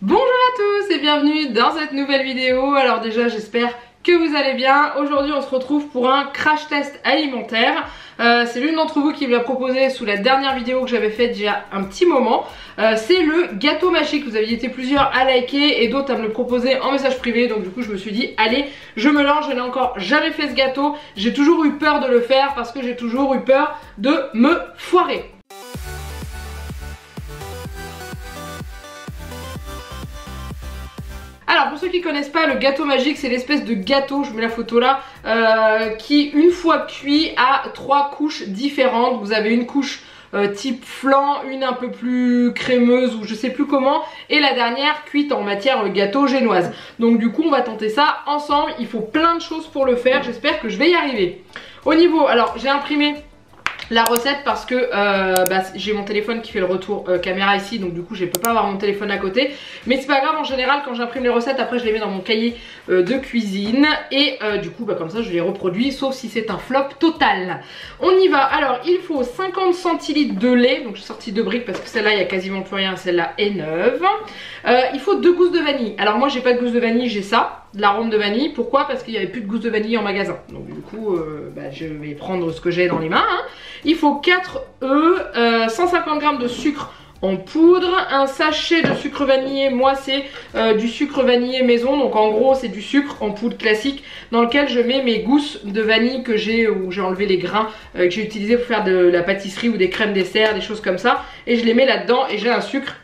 Bonjour à tous et bienvenue dans cette nouvelle vidéo. Alors déjà j'espère que vous allez bien. Aujourd'hui on se retrouve pour un crash test alimentaire. C'est l'une d'entre vous qui me l'a proposé sous la dernière vidéo que j'avais faite il y a un petit moment. C'est le gâteau magique. Vous aviez été plusieurs à liker et d'autres à me le proposer en message privé. Donc du coup je me suis dit allez, je me lance. Je n'ai encore jamais fait ce gâteau. J'ai toujours eu peur de le faire parce que j'ai toujours eu peur de me foirer. Alors pour ceux qui connaissent pas, le gâteau magique c'est l'espèce de gâteau, je mets la photo là, qui une fois cuit a 3 couches différentes. Vous avez une couche type flan, une un peu plus crémeuse ou je sais plus comment, et la dernière cuite en matière gâteau génoise. Donc du coup on va tenter ça ensemble, il faut plein de choses pour le faire, j'espère que je vais y arriver. Au niveau, alors j'ai imprimé la recette parce que j'ai mon téléphone qui fait le retour caméra ici, donc du coup je peux pas avoir mon téléphone à côté, mais c'est pas grave. En général quand j'imprime les recettes après je les mets dans mon cahier de cuisine et du coup comme ça je les reproduis, sauf si c'est un flop total. On y va. Alors il faut 50 centilitres de lait, donc je suis sortie 2 briques parce que celle-là il y a quasiment plus rien, celle-là est neuve. Il faut 2 gousses de vanille. Alors moi j'ai pas de gousse de vanille, j'ai ça, de l'arôme de vanille. Pourquoi? Parce qu'il n'y avait plus de gousse de vanille en magasin, donc du coup je vais prendre ce que j'ai dans les mains, hein. Il faut 4 œufs, 150 g de sucre en poudre, un sachet de sucre vanillé. Moi c'est du sucre vanillé maison, donc en gros c'est du sucre en poudre classique dans lequel je mets mes gousses de vanille que j'ai, où j'ai enlevé les grains que j'ai utilisé pour faire de la pâtisserie ou des crèmes dessert, des choses comme ça, et je les mets là-dedans et j'ai un sucre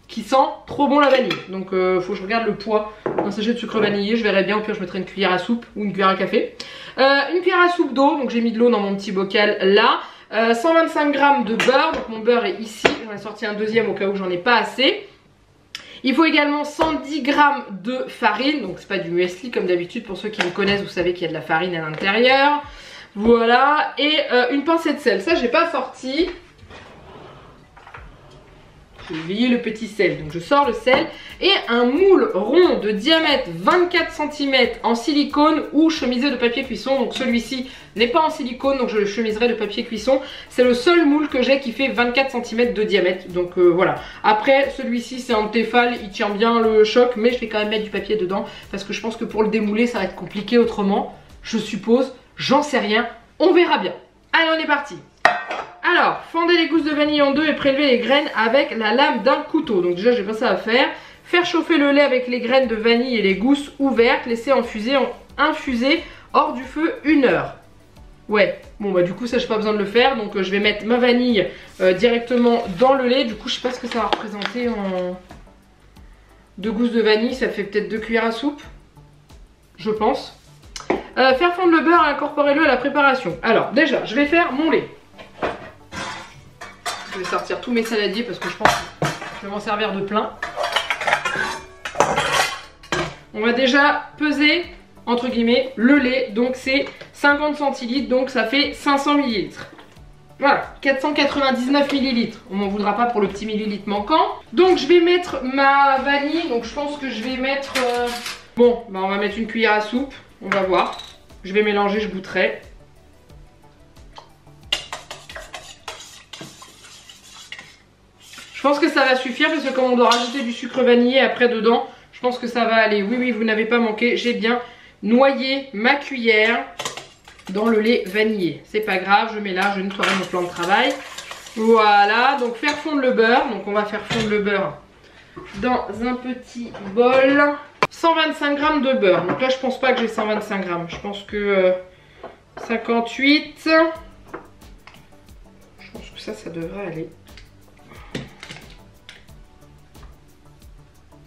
qui sent trop bon la vanille. Donc faut que je regarde le poids d'un sachet de sucre vanillé, je verrai bien, au pire je mettrai une cuillère à soupe ou une cuillère à café. Une cuillère à soupe d'eau, donc j'ai mis de l'eau dans mon petit bocal là. 125 g de beurre, donc mon beurre est ici, j'en ai sorti un deuxième au cas où j'en ai pas assez. Il faut également 110 g de farine, donc c'est pas du muesli comme d'habitude, pour ceux qui me connaissent vous savez qu'il y a de la farine à l'intérieur. Voilà, et une pincée de sel, ça j'ai pas sorti. J'ai oublié le petit sel, donc je sors le sel, et un moule rond de diamètre 24 cm en silicone ou chemisé de papier cuisson. Donc celui-ci n'est pas en silicone, donc je le chemiserai de papier cuisson. C'est le seul moule que j'ai qui fait 24 cm de diamètre, donc voilà. Après celui-ci c'est en Tefal, il tient bien le choc, mais je vais quand même mettre du papier dedans parce que je pense que pour le démouler ça va être compliqué autrement, je suppose, j'en sais rien, on verra bien. Allez, on est parti. Alors, fendez les gousses de vanille en deux et prélevez les graines avec la lame d'un couteau. Donc déjà j'ai pas ça à faire. Faire chauffer le lait avec les graines de vanille et les gousses ouvertes. Laisser infuser hors du feu 1 heure. Ouais, bon bah du coup ça j'ai pas besoin de le faire. Donc je vais mettre ma vanille directement dans le lait. Du coup je sais pas ce que ça va représenter en 2 gousses de vanille. Ça fait peut-être 2 cuillères à soupe, je pense. Faire fondre le beurre et incorporez-le à la préparation. Alors déjà je vais faire mon lait. Je vais sortir tous mes saladiers parce que je pense que je vais m'en servir de plein. On va déjà peser entre guillemets le lait, donc c'est 50 centilitres, donc ça fait 500 ml. Voilà, 499 ml. On m'en voudra pas pour le petit millilitre manquant. Donc je vais mettre ma vanille, donc je pense que je vais mettre... Bon, bah on va mettre une cuillère à soupe, on va voir. Je vais mélanger, je goûterai. Je pense que ça va suffire parce que comme on doit rajouter du sucre vanillé après dedans, je pense que ça va aller. Oui, oui, vous n'avez pas manqué. J'ai bien noyé ma cuillère dans le lait vanillé. C'est pas grave, je mets là, je nettoierai mon plan de travail. Voilà, donc faire fondre le beurre. Donc on va faire fondre le beurre dans un petit bol. 125 g de beurre. Donc là, je pense pas que j'ai 125 g. Je pense que 58. Je pense que ça devrait aller.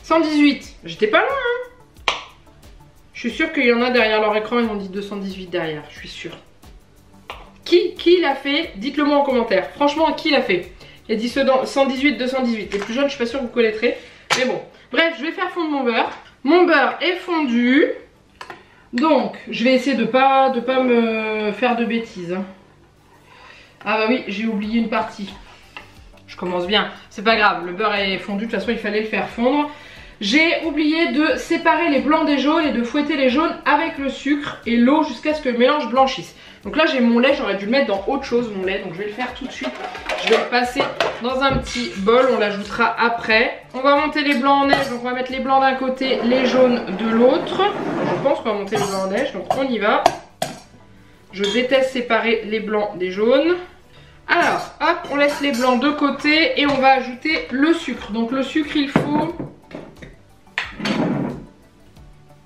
118, j'étais pas loin hein. Je suis sûre qu'il y en a derrière leur écran, ils ont dit 218 derrière, je suis sûre. Qui l'a fait? Dites-le moi en commentaire. Franchement, qui l'a fait? Il y a dit 118, 218. Les plus jeunes, je suis pas sûre que vous connaîtrez. Mais bon, bref, je vais faire fondre mon beurre. Mon beurre est fondu. Donc, je vais essayer de pas me faire de bêtises. Ah bah oui, j'ai oublié une partie. Je commence bien, c'est pas grave, le beurre est fondu, de toute façon il fallait le faire fondre. J'ai oublié de séparer les blancs des jaunes et de fouetter les jaunes avec le sucre et l'eau jusqu'à ce que le mélange blanchisse. Donc là j'ai mon lait, j'aurais dû le mettre dans autre chose mon lait, donc je vais le faire tout de suite. Je vais le passer dans un petit bol, on l'ajoutera après. On va monter les blancs en neige, donc on va mettre les blancs d'un côté, les jaunes de l'autre. Je pense qu'on va monter les blancs en neige, donc on y va. Je déteste séparer les blancs des jaunes. Alors, hop, on laisse les blancs de côté et on va ajouter le sucre. Donc le sucre, il faut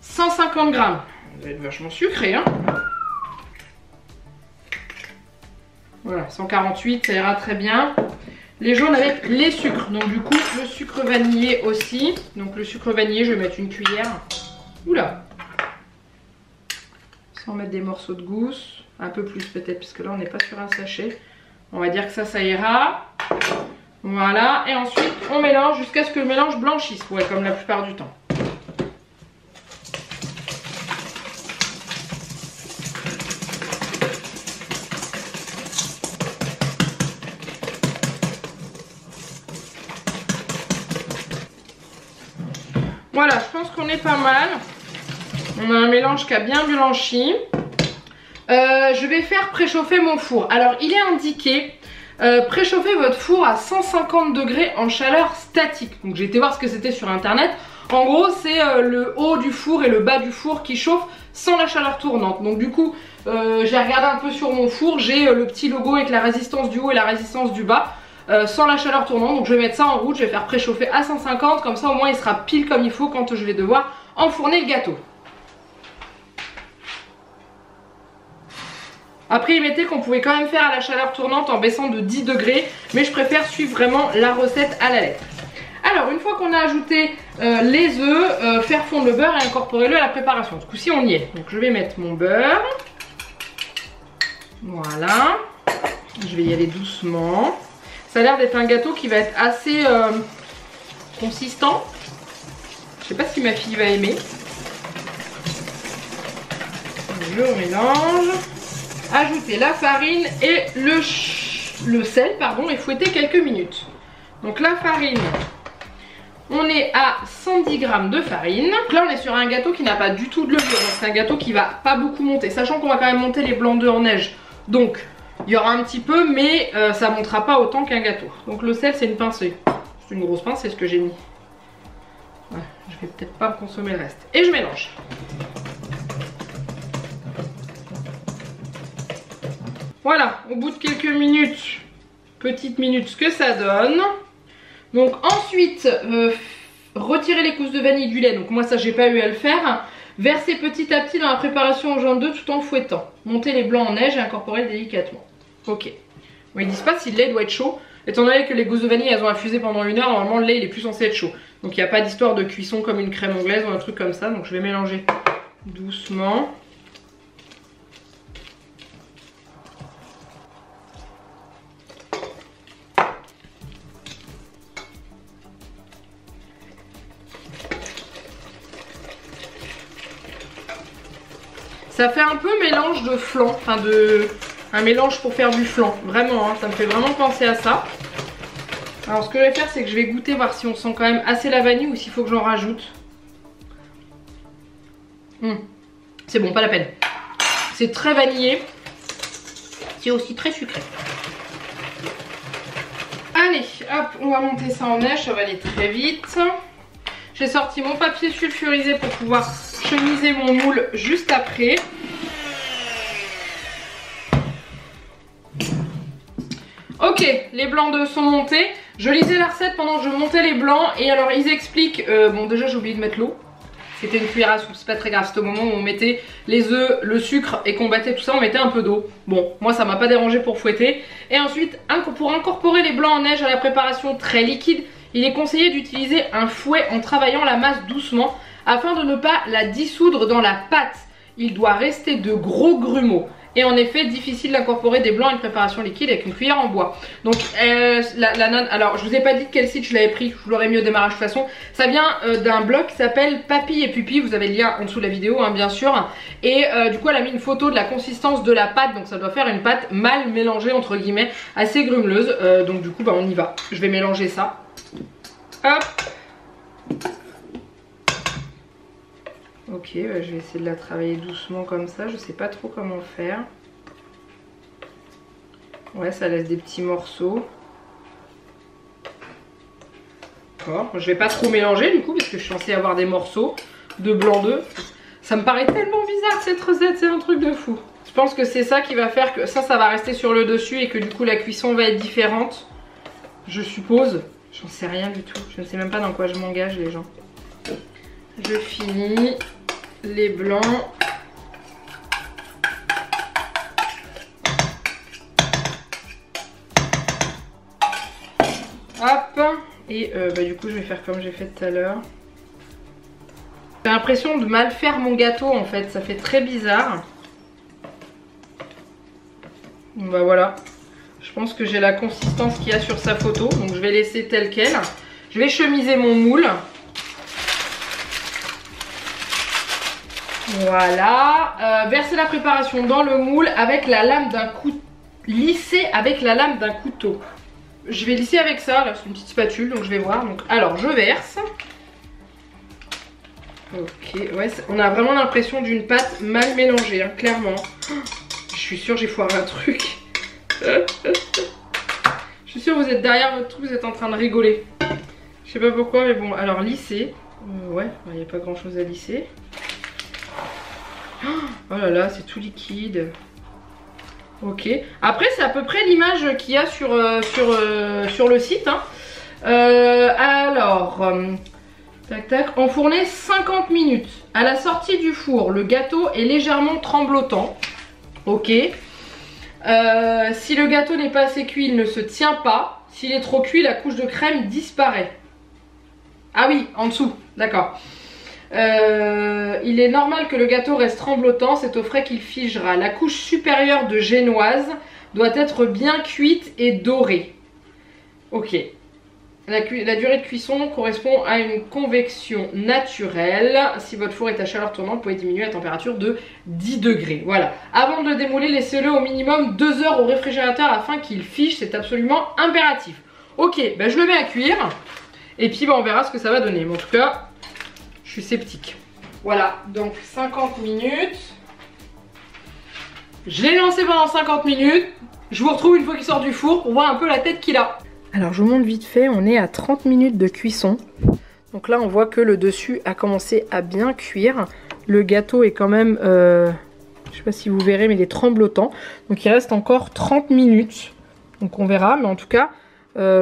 150 grammes. Ça va être vachement sucré, hein. Voilà, 148, ça ira très bien. Les jaunes avec les sucres. Donc du coup, le sucre vanillé aussi. Donc le sucre vanillé, je vais mettre une cuillère. Oula. Sans mettre des morceaux de gousse. Un peu plus peut-être, parce que là, on n'est pas sur un sachet. On va dire que ça ira. Voilà. Et ensuite, on mélange jusqu'à ce que le mélange blanchisse. Ouais, comme la plupart du temps. Voilà, je pense qu'on est pas mal. On a un mélange qui a bien blanchi. Je vais faire préchauffer mon four. Alors, il est indiqué préchauffer votre four à 150 degrés en chaleur statique. Donc, j'ai été voir ce que c'était sur internet. En gros, c'est le haut du four et le bas du four qui chauffent sans la chaleur tournante. Donc, du coup, j'ai regardé un peu sur mon four. J'ai le petit logo avec la résistance du haut et la résistance du bas. Sans la chaleur tournante, donc je vais mettre ça en route, je vais faire préchauffer à 150, comme ça au moins il sera pile comme il faut quand je vais devoir enfourner le gâteau. Après il mettait qu'on pouvait quand même faire à la chaleur tournante en baissant de 10 degrés, mais je préfère suivre vraiment la recette à la lettre. Alors une fois qu'on a ajouté les œufs, faire fondre le beurre et incorporer-le à la préparation. Ce coup-ci on y est, donc je vais mettre mon beurre, voilà, je vais y aller doucement. Ça a l'air d'être un gâteau qui va être assez consistant. Je sais pas si ma fille va aimer. Je mélange. Ajouter la farine et le sel, pardon, et fouetter quelques minutes. Donc la farine, on est à 110 g de farine. Donc là on est sur un gâteau qui n'a pas du tout de levure. Donc c'est un gâteau qui va pas beaucoup monter. Sachant qu'on va quand même monter les blancs d'œufs en neige. Donc il y aura un petit peu, mais ça ne montera pas autant qu'un gâteau. Donc le sel, c'est une pincée. C'est une grosse pince, c'est ce que j'ai mis. Ouais, je vais peut-être pas consommer le reste. Et je mélange. Voilà, au bout de quelques minutes, petites minutes, ce que ça donne. Donc ensuite, retirer les gousses de vanille du lait. Donc moi ça, j'ai pas eu à le faire. Verser petit à petit dans la préparation au jaune d'œuf tout en fouettant. Monter les blancs en neige et incorporer délicatement. Ok. Bon, ils disent pas si le lait doit être chaud. Étant donné que les gousses de vanille elles ont infusé pendant 1 heure, normalement le lait il est plus censé être chaud. Donc il n'y a pas d'histoire de cuisson comme une crème anglaise ou un truc comme ça. Donc je vais mélanger doucement. Ça fait un peu mélange de flan, enfin un mélange pour faire du flan, vraiment, hein, ça me fait vraiment penser à ça. Alors ce que je vais faire, c'est que je vais goûter, voir si on sent quand même assez la vanille ou s'il faut que j'en rajoute. C'est bon, pas la peine. C'est très vanillé, c'est aussi très sucré. Allez, hop, on va monter ça en neige, ça va aller très vite. J'ai sorti mon papier sulfurisé pour pouvoir chemiser mon moule juste après. Ok, les blancs d'œufs sont montés. Je lisais la recette pendant que je montais les blancs. Et alors ils expliquent, bon déjà j'ai oublié de mettre l'eau. C'était une cuillère à soupe, c'est pas très grave. C'était au moment où on mettait les œufs, le sucre et qu'on battait tout ça, on mettait un peu d'eau. Bon, moi ça m'a pas dérangé pour fouetter. Et ensuite, pour incorporer les blancs en neige à la préparation très liquide, il est conseillé d'utiliser un fouet en travaillant la masse doucement afin de ne pas la dissoudre dans la pâte. Il doit rester de gros grumeaux. Et en effet, difficile d'incorporer des blancs à une préparation liquide avec une cuillère en bois. Donc, alors je vous ai pas dit de quel site je l'avais pris, je vous l'aurais mis au démarrage de toute façon. Ça vient d'un blog qui s'appelle Papy et Pupi, vous avez le lien en dessous de la vidéo, hein, bien sûr. Et du coup, elle a mis une photo de la consistance de la pâte, donc ça doit faire une pâte mal mélangée, entre guillemets, assez grumeleuse. Donc du coup, bah, on y va. Je vais mélanger ça. Hop. Ok, je vais essayer de la travailler doucement comme ça. Je sais pas trop comment faire. Ouais, ça laisse des petits morceaux. D'accord. Je vais pas trop mélanger du coup parce que je suis censée avoir des morceaux de blanc d'œuf. Ça me paraît tellement bizarre cette recette, c'est un truc de fou. Je pense que c'est ça qui va faire que ça va rester sur le dessus et que du coup la cuisson va être différente. Je suppose. J'en sais rien du tout. Je ne sais même pas dans quoi je m'engage les gens. Je finis les blancs. Hop. Et du coup je vais faire comme j'ai fait tout à l'heure. J'ai l'impression de mal faire mon gâteau en fait. Ça fait très bizarre. Bah voilà. Je pense que j'ai la consistance qu'il y a sur sa photo. Donc je vais laisser tel quel. Je vais chemiser mon moule. Voilà. Verser la préparation dans le moule avec la lame d'un couteau. Lisser avec la lame d'un couteau. Je vais lisser avec ça. Là c'est une petite spatule donc je vais voir. Donc, alors je verse. Ok. Ouais, on a vraiment l'impression d'une pâte mal mélangée. Hein, clairement. Je suis sûre j'ai foiré un truc. Je suis sûre que vous êtes derrière votre truc, vous êtes en train de rigoler. Je sais pas pourquoi, mais bon, alors lisser. Ouais, il n'y a pas grand chose à lisser. Oh là là, c'est tout liquide. Ok. Après, c'est à peu près l'image qu'il y a sur le site. Hein. Tac tac, enfourner 50 minutes. À la sortie du four, le gâteau est légèrement tremblotant. Ok. Si le gâteau n'est pas assez cuit, il ne se tient pas. S'il est trop cuit, la couche de crème disparaît. Ah oui, en dessous, d'accord. Il est normal que le gâteau reste tremblotant, c'est au frais qu'il figera. La couche supérieure de génoise doit être bien cuite et dorée. Ok. La durée de cuisson correspond à une convection naturelle. Si votre four est à chaleur tournante, vous pouvez diminuer la température de 10 degrés. Voilà. Avant de le démouler, laissez-le au minimum 2 heures au réfrigérateur afin qu'il fiche. C'est absolument impératif. Ok, ben je le mets à cuire. Et puis on verra ce que ça va donner. Mais en tout cas, je suis sceptique. Voilà, donc 50 minutes. Je l'ai lancé pendant 50 minutes. Je vous retrouve une fois qu'il sort du four pour voir un peu la tête qu'il a. Alors je vous montre vite fait, on est à 30 minutes de cuisson. Donc là on voit que le dessus a commencé à bien cuire. Le gâteau est quand même, je sais pas si vous verrez, mais il est tremblotant. Donc il reste encore 30 minutes. Donc on verra, mais en tout cas,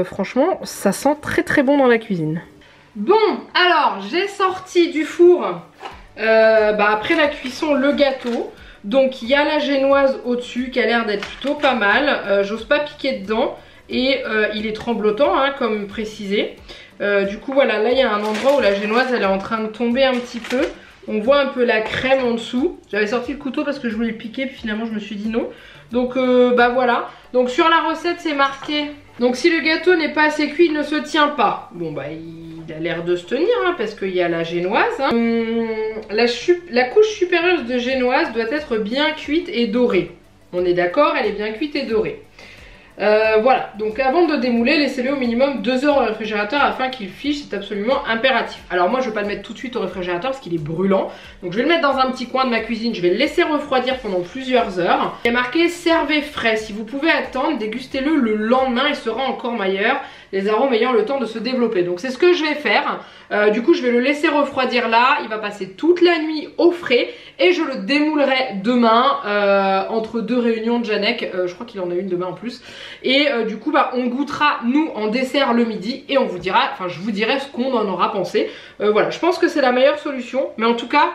franchement, ça sent très très bon dans la cuisine. Bon, alors j'ai sorti du four, après la cuisson, le gâteau. Donc il y a la génoise au-dessus qui a l'air d'être plutôt pas mal. J'ose pas piquer dedans. Et il est tremblotant, hein, comme précisé. Du coup, voilà, là il y a un endroit où la génoise elle est en train de tomber un petit peu. On voit un peu la crème en dessous. J'avais sorti le couteau parce que je voulais le piquer, puis finalement je me suis dit non. Donc voilà. Donc sur la recette c'est marqué. Donc si le gâteau n'est pas assez cuit, il ne se tient pas. Bon bah il a l'air de se tenir, hein, parce qu'il y a la génoise. Hein. La couche supérieure de génoise doit être bien cuite et dorée. On est d'accord, elle est bien cuite et dorée. Voilà, donc avant de démouler, laissez-le au minimum 2 heures au réfrigérateur afin qu'il fiche, c'est absolument impératif. Alors moi je vais pas le mettre tout de suite au réfrigérateur parce qu'il est brûlant. Donc je vais le mettre dans un petit coin de ma cuisine, je vais le laisser refroidir pendant plusieurs heures. Il y a marqué servez frais, si vous pouvez attendre, dégustez-le le lendemain, il sera encore meilleur. Les arômes ayant le temps de se développer. Donc c'est ce que je vais faire. Du coup je vais le laisser refroidir là. Il va passer toute la nuit au frais. Et je le démoulerai demain entre 2 réunions de Janek. Je crois qu'il en a une demain en plus. Et du coup on goûtera nous en dessert le midi. Et on vous dira, enfin je vous dirai ce qu'on en aura pensé. Voilà, je pense que c'est la meilleure solution. Mais en tout cas,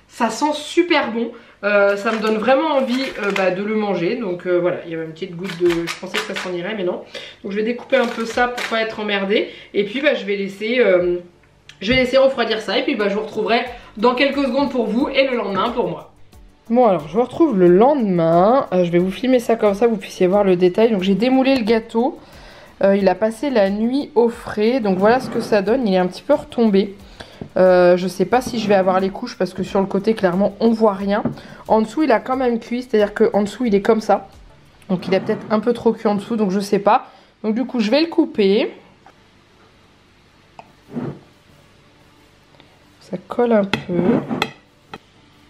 ça sent super bon. Ça me donne vraiment envie de le manger. Donc voilà, il y avait une petite goutte de... Je pensais que ça s'en irait mais non. Donc je vais découper un peu ça pour pas être emmerdée. Et puis je vais laisser refroidir ça. Et puis je vous retrouverai dans quelques secondes pour vous et le lendemain pour moi. Bon alors je vous retrouve le lendemain. Je vais vous filmer ça comme ça vous puissiez voir le détail. Donc j'ai démoulé le gâteau. Il a passé la nuit au frais. Donc voilà ce que ça donne. Il est un petit peu retombé. Je sais pas si je vais avoir les couches parce que sur le côté clairement on voit rien. En dessous il a quand même cuit, c'est à dire qu'en dessous il est comme ça. Donc il a peut-être un peu trop cuit en dessous, donc je sais pas. Donc du coup je vais le couper. Ça colle un peu.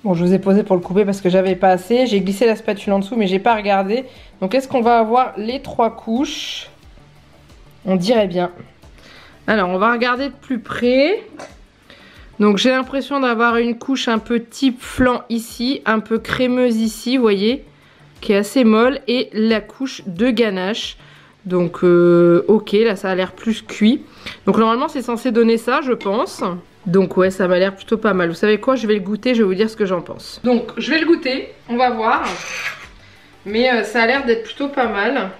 Bon, je vous ai posé pour le couper parce que j'avais pas assez. J'ai glissé la spatule en dessous, mais j'ai pas regardé. Donc, est-ce qu'on va avoir les 3 couches? On dirait bien. Alors, on va regarder de plus près. Donc, j'ai l'impression d'avoir une couche un peu type flan ici, un peu crémeuse ici, vous voyez, qui est assez molle, et la couche de ganache. Donc, ok, là, ça a l'air plus cuit. Donc, normalement, c'est censé donner ça, je pense. Donc ouais, ça m'a l'air plutôt pas mal. Vous savez quoi, je vais le goûter, je vais vous dire ce que j'en pense. Donc je vais le goûter, on va voir. Mais ça a l'air d'être plutôt pas mal.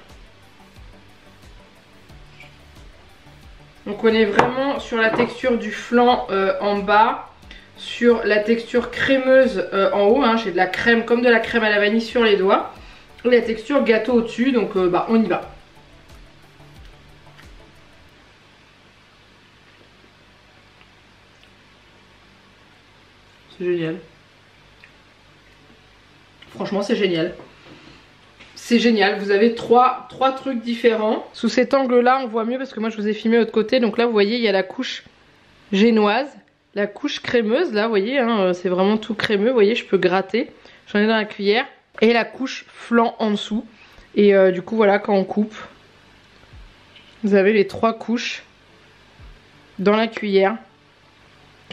Donc on est vraiment sur la texture du flan en bas. Sur la texture crémeuse en haut. Hein. J'ai de la crème, comme de la crème à la vanille sur les doigts. Et la texture gâteau au-dessus, donc bah on y va. C'est génial. Franchement, c'est génial. C'est génial. Vous avez trois trucs différents. Sous cet angle-là, on voit mieux parce que moi, je vous ai filmé de l'autre côté. Donc là, vous voyez, il y a la couche génoise, la couche crémeuse. Là, vous voyez, hein, c'est vraiment tout crémeux. Vous voyez, je peux gratter. J'en ai dans la cuillère. Et la couche flan en dessous. Et du coup, voilà, quand on coupe, vous avez les 3 couches dans la cuillère.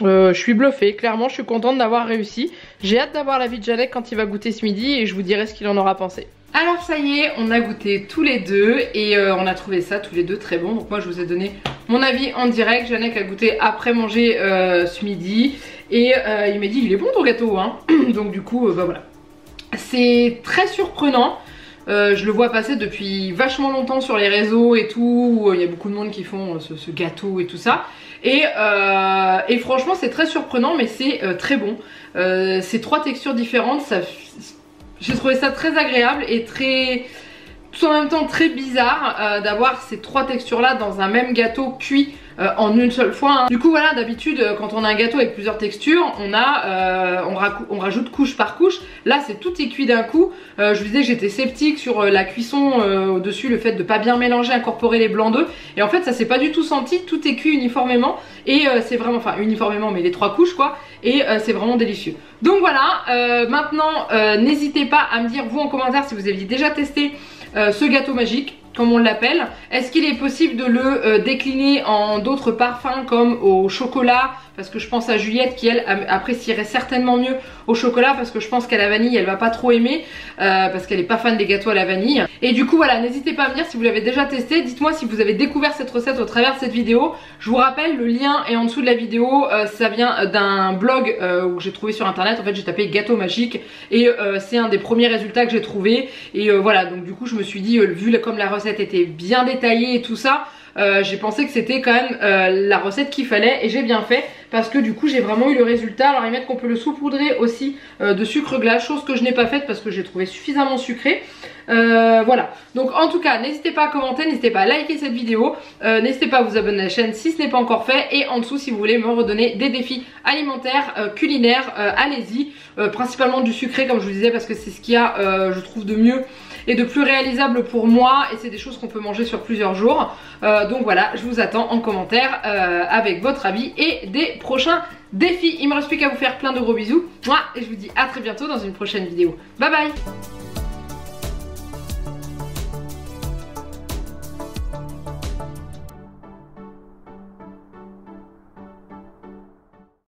Je suis bluffée, clairement je suis contente d'avoir réussi. J'ai hâte d'avoir l'avis de Janek quand il va goûter ce midi et je vous dirai ce qu'il en aura pensé. Alors ça y est, on a goûté tous les deux et on a trouvé ça tous les deux très bon. Donc moi je vous ai donné mon avis en direct. Janek a goûté après manger ce midi et il m'a dit il est bon ton gâteau hein. Donc du coup bah voilà. C'est très surprenant. Je le vois passer depuis vachement longtemps sur les réseaux et tout. Il y a beaucoup de monde qui font ce gâteau et tout ça. Et franchement c'est très surprenant mais c'est très bon. C'est 3 textures différentes. J'ai trouvé ça très agréable et très... tout en même temps très bizarre d'avoir ces 3 textures là dans un même gâteau cuit en une seule fois hein. Du coup voilà, d'habitude quand on a un gâteau avec plusieurs textures on rajoute couche par couche. Là c'est tout est cuit d'un coup. Je vous disais que j'étais sceptique sur la cuisson au dessus, le fait de pas bien mélanger, incorporer les blancs d'œufs, et en fait ça s'est pas du tout senti. Tout est cuit uniformément et c'est vraiment, enfin uniformément mais les 3 couches quoi, et c'est vraiment délicieux. Donc voilà, maintenant n'hésitez pas à me dire vous en commentaire si vous aviez déjà testé ce gâteau magique comme on l'appelle. Est-ce qu'il est possible de le décliner en d'autres parfums comme au chocolat, parce que je pense à Juliette qui elle apprécierait certainement mieux au chocolat, parce que je pense qu'à la vanille elle va pas trop aimer parce qu'elle est pas fan des gâteaux à la vanille. Et du coup voilà, n'hésitez pas à me dire si vous l'avez déjà testé. Dites-moi si vous avez découvert cette recette au travers de cette vidéo. Je vous rappelle, le lien est en dessous de la vidéo. Ça vient d'un blog où j'ai trouvé sur internet. En fait j'ai tapé gâteau magique et c'est un des premiers résultats que j'ai trouvé. Et voilà, donc du coup je me suis dit, vu comme la recette était bien détaillée et tout ça, j'ai pensé que c'était quand même la recette qu'il fallait, et j'ai bien fait parce que du coup j'ai vraiment eu le résultat. Alors ils mettent qu'on peut le saupoudrer aussi de sucre glace, chose que je n'ai pas faite parce que j'ai trouvé suffisamment sucré. Voilà, donc en tout cas n'hésitez pas à commenter, n'hésitez pas à liker cette vidéo, n'hésitez pas à vous abonner à la chaîne si ce n'est pas encore fait, et en dessous si vous voulez me redonner des défis alimentaires, culinaires, allez-y, principalement du sucré comme je vous disais parce que c'est ce qu'il y a je trouve de mieux et de plus réalisable pour moi, et c'est des choses qu'on peut manger sur plusieurs jours. Donc voilà, je vous attends en commentaire avec votre avis et des prochains défis. Il me reste plus qu'à vous faire plein de gros bisous. Moi, et je vous dis à très bientôt dans une prochaine vidéo. Bye bye.